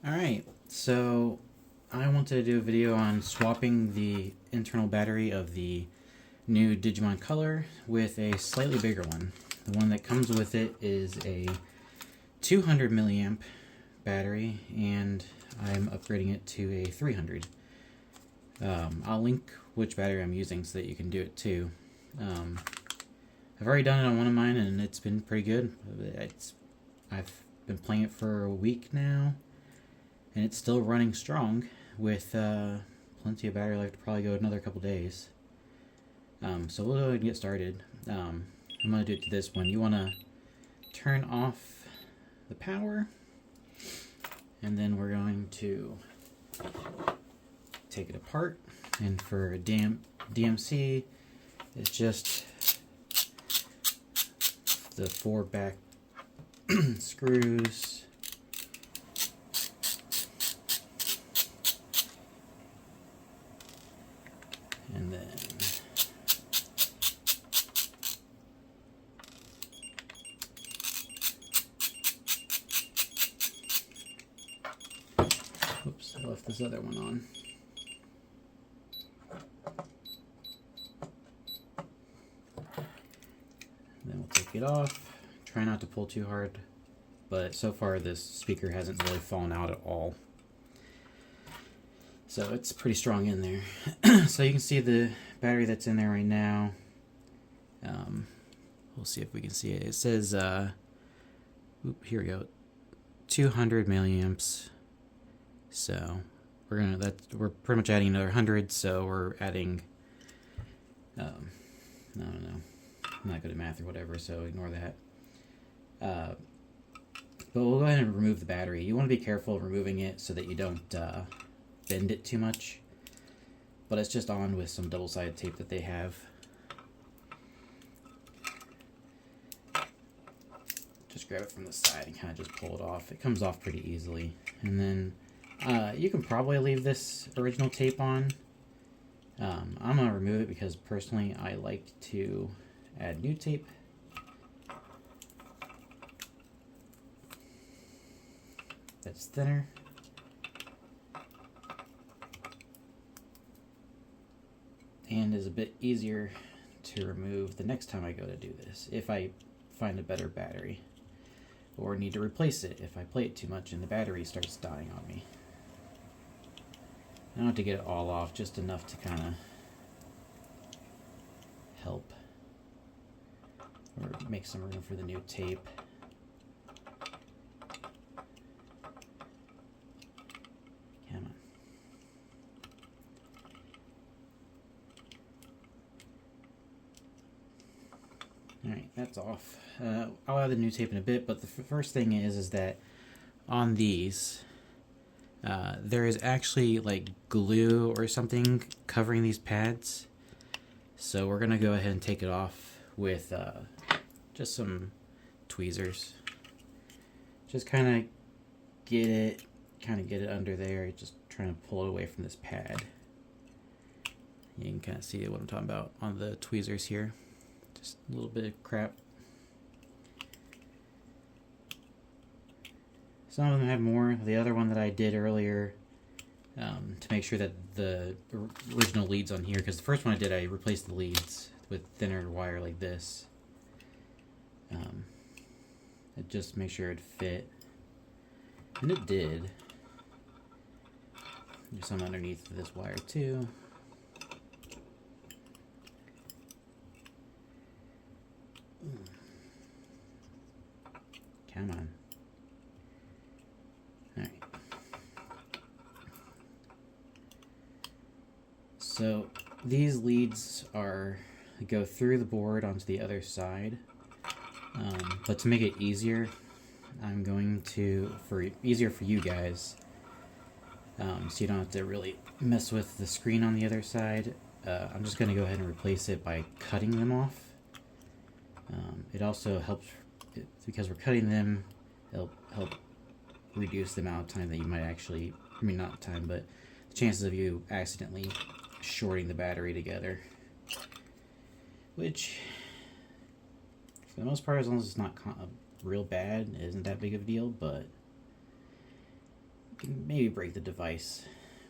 Alright, so I wanted to do a video on swapping the internal battery of the new Digimon Color with a slightly bigger one. The one that comes with it is a 200 milliamp battery, and I'm upgrading it to a 300. I'll link which battery I'm using so that you can do it too. I've already done it on one of mine and it's been pretty good. I've been playing it for a week now, and it's still running strong with plenty of battery life to probably go another couple days. So we'll go ahead and get started. I'm going to do it to this one. You want to turn off the power, and then we're going to take it apart. And for DMC, it's just the 4 back screws. And then oops, I left this other one on. Then we'll take it off. Try not to pull too hard, but so far this speaker hasn't really fallen out at all. So it's pretty strong in there. So you can see the battery that's in there right now. We'll see if we can see it. It says, here we go, 200 milliamps. So we're pretty much adding another 100. So we're adding, I don't know. I'm not good at math or whatever, so ignore that. But we'll go ahead and remove the battery. You want to be careful removing it so that you don't bend it too much. But it's just on with some double-sided tape that they have. Just grab it from the side and kind of just pull it off. It comes off pretty easily. And then you can probably leave this original tape on. I'm going to remove it because personally I like to add new tape. That's thinner. And is a bit easier to remove the next time I go to do this, if I find a better battery, or need to replace it if I play it too much and the battery starts dying on me. I don't have to get it all off, just enough to kind of help, or make some room for the new tape. Come on. Alright, that's off. I'll add the new tape in a bit, but the first thing is that on these, there is actually like glue or something covering these pads. So we're going to go ahead and take it off with just some tweezers. Just kind of get it under there, just trying to pull it away from this pad. You can kind of see what I'm talking about on the tweezers here. Just a little bit of crap. Some of them have more. The other one that I did earlier, to make sure that the original leads on here, because the first one I did, I replaced the leads with thinner wire like this. Just make sure it fit. And it did. There's some underneath this wire too. Come on. Alright. So these leads go through the board onto the other side. But to make it easier, I'm going to, easier for you guys, so you don't have to really mess with the screen on the other side, I'm just going to go ahead and replace it by cutting them off. It also helps, because we're cutting them, it'll help reduce the amount of time that you might actually, not time, but the chances of you accidentally shorting the battery together. Which, for the most part, as long as it's not real bad, it isn't that big of a deal, but can maybe break the device,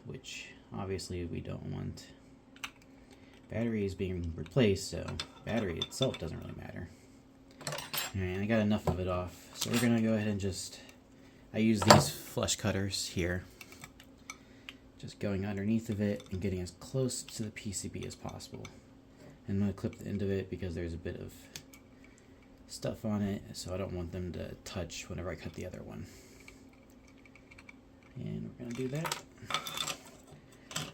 which obviously we don't want. Battery is being replaced, so battery itself doesn't really matter. Alright, I got enough of it off, so we're gonna go ahead and just, I use these flush cutters here, just going underneath of it and getting as close to the PCB as possible. And I'm gonna clip the end of it because there's a bit of stuff on it, so I don't want them to touch whenever I cut the other one. And we're gonna do that.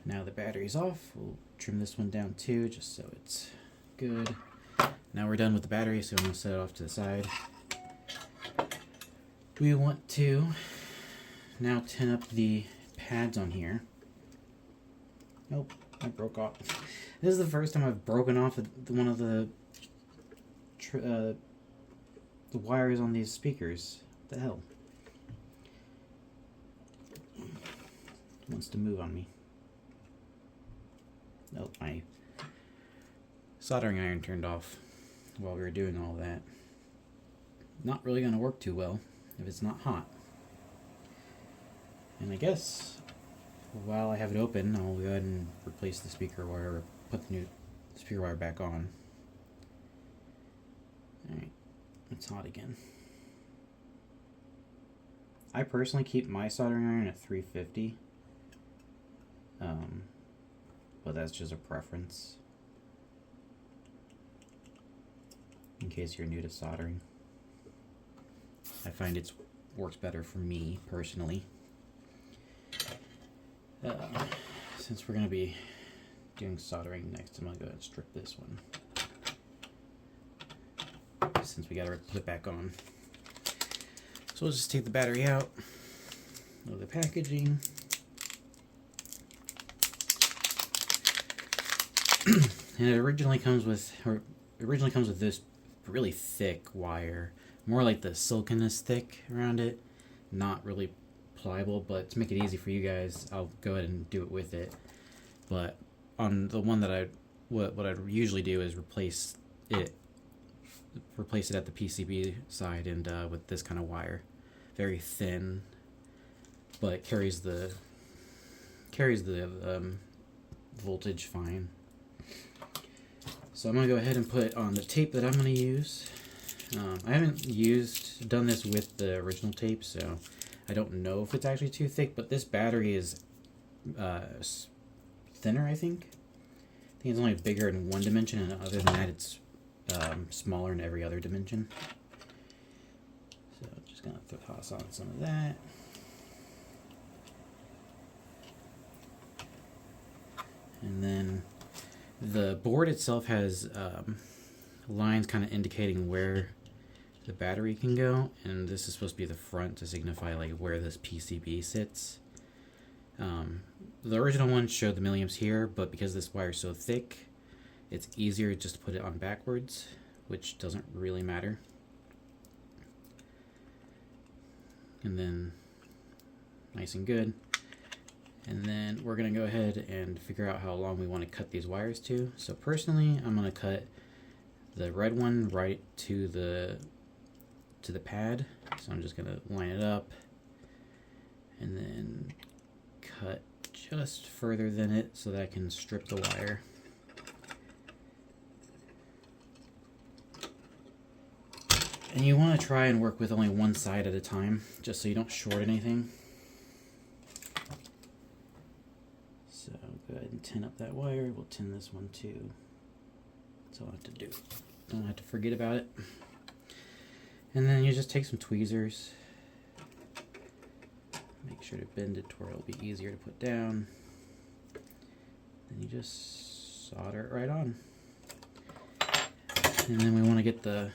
Now the battery's off, we'll trim this one down too, just so it's good. Now we're done with the battery, so I'm gonna set it off to the side. We want to now tin up the pads on here. Nope, I broke off. This is the first time I've broken off one of the wires on these speakers. What the hell? It wants to move on me. Nope, my soldering iron turned off while we were doing all that. Not really going to work too well if it's not hot. And I guess while I have it open, I'll go ahead and replace the speaker wire, put the new speaker wire back on. Alright, it's hot again. I personally keep my soldering iron at 350. But that's just a preference. In case you're new to soldering. I find it works better for me, personally. Since we're going to be doing soldering next, I'm going to go ahead and strip this one. Since we got to put it back on. So we'll just take the battery out of the packaging. And it originally comes with this really thick wire, more like the silicon is thick around it, not really pliable. But to make it easy for you guys, I'll go ahead and do it with it. But on the one that what I usually do is replace it at the PCB side, and with this kind of wire, very thin, but carries the voltage fine. So I'm going to go ahead and put on the tape that I'm going to use. I haven't done this with the original tape, so I don't know if it's actually too thick, but this battery is thinner, I think. I think it's only bigger in one dimension, and other than that it's smaller in every other dimension. So I'm just going to toss on some of that. And then the board itself has lines kind of indicating where the battery can go, and this is supposed to be the front to signify like where this PCB sits. The original one showed the milliamps here, but because this wire is so thick, it's easier just to put it on backwards, which doesn't really matter. And then nice and good. And then we're going to go ahead and figure out how long we want to cut these wires to. So personally, I'm going to cut the red one right to the pad. So I'm just going to line it up and then cut just further than it so that I can strip the wire. And you want to try and work with only one side at a time, just so you don't short anything. So go ahead and tin up that wire. We'll tin this one too. That's all I have to do. Don't have to forget about it. And then you just take some tweezers. Make sure to bend it to where it'll be easier to put down. Then you just solder it right on. And then we want to get the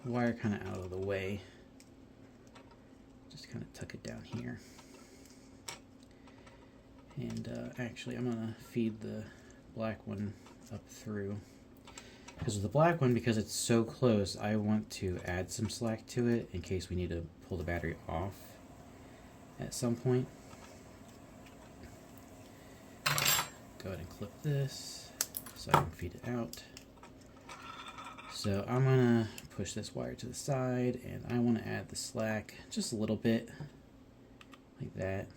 wire kind of out of the way. Just kind of tuck it down here. And actually I'm going to feed the black one up through. Because with the black one, because it's so close, I want to add some slack to it in case we need to pull the battery off at some point. Go ahead and clip this so I can feed it out. So I'm going to push this wire to the side, and I want to add the slack just a little bit, like that.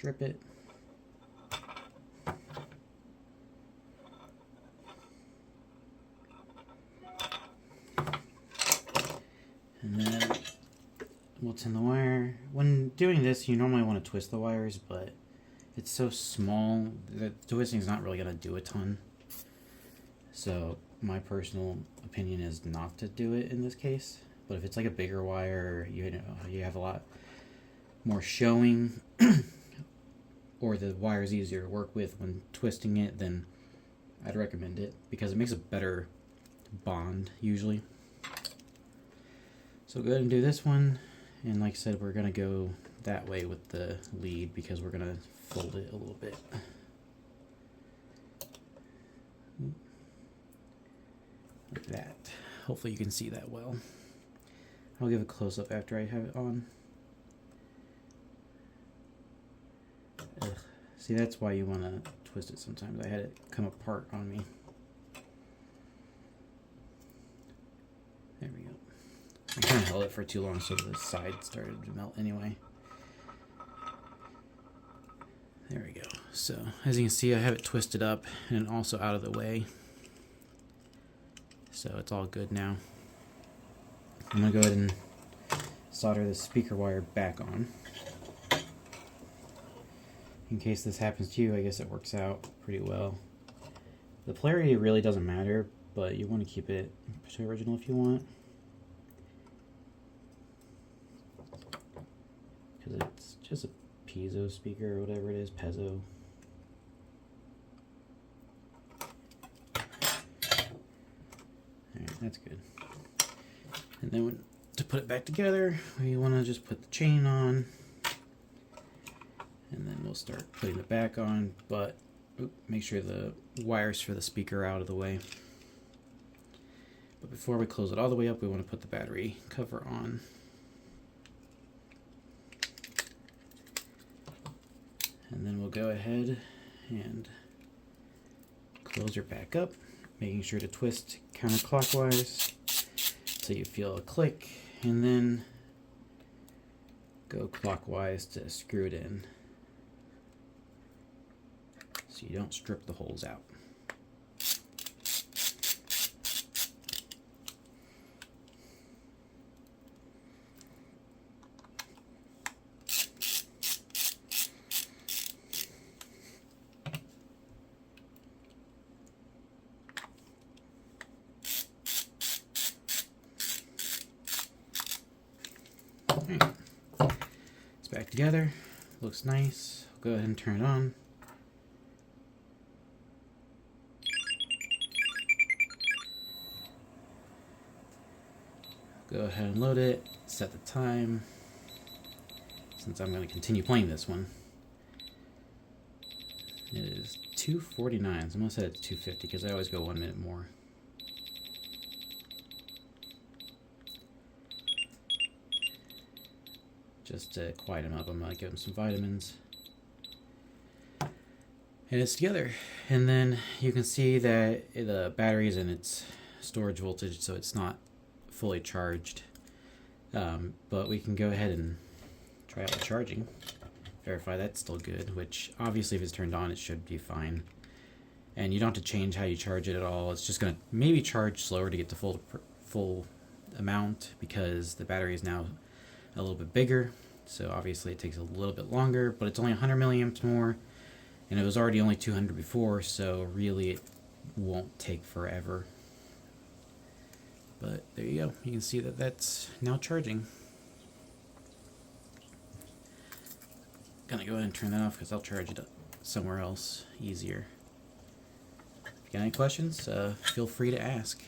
strip it. And then we'll tin the wire. When doing this, you normally want to twist the wires, but it's so small that twisting is not really going to do a ton. So my personal opinion is not to do it in this case. But if it's like a bigger wire, you have a lot more showing, or the wire is easier to work with when twisting it, then I'd recommend it because it makes a better bond usually. So go ahead and do this one, and like I said, we're going to go that way with the lead because we're going to fold it a little bit. Like that. Hopefully you can see that well. I'll give a close-up after I have it on. Ugh. See, that's why you want to twist it sometimes. I had it come apart on me. There we go. I kind of held it for too long so the side started to melt anyway. There we go. So, as you can see, I have it twisted up and also out of the way. So it's all good now. I'm going to go ahead and solder the speaker wire back on. In case this happens to you, I guess it works out pretty well. The polarity really doesn't matter, but you want to keep it to original if you want. Because it's just a piezo speaker or whatever it is, piezo. Alright, that's good. And then to put it back together, we want to just put the chain on, and then we'll start putting it back on, but make sure the wires for the speaker are out of the way. But before we close it all the way up, we want to put the battery cover on. And then we'll go ahead and close her back up, making sure to twist counterclockwise so you feel a click, and then go clockwise to screw it in so you don't strip the holes out. It's back together. Looks nice. I'll go ahead and turn it on. Go ahead and load it. Set the time. Since I'm going to continue playing this one. It is 2:49. So I'm going to set it to 2:50 because I always go 1 minute more. Just to quiet him up, I'm going to give him some vitamins. And it's together. And then you can see that the battery's in its storage voltage, so it's not fully charged. But we can go ahead and try out the charging. Verify that's still good, which obviously if it's turned on, it should be fine. And you don't have to change how you charge it at all. It's just going to maybe charge slower to get the full amount because the battery is now a little bit bigger, so obviously it takes a little bit longer, but it's only 100 milliamps more, and it was already only 200 before, so really it won't take forever. But there you go. You can see that that's now charging. Gonna go ahead and turn that off because I'll charge it somewhere else easier. If you got any questions, feel free to ask.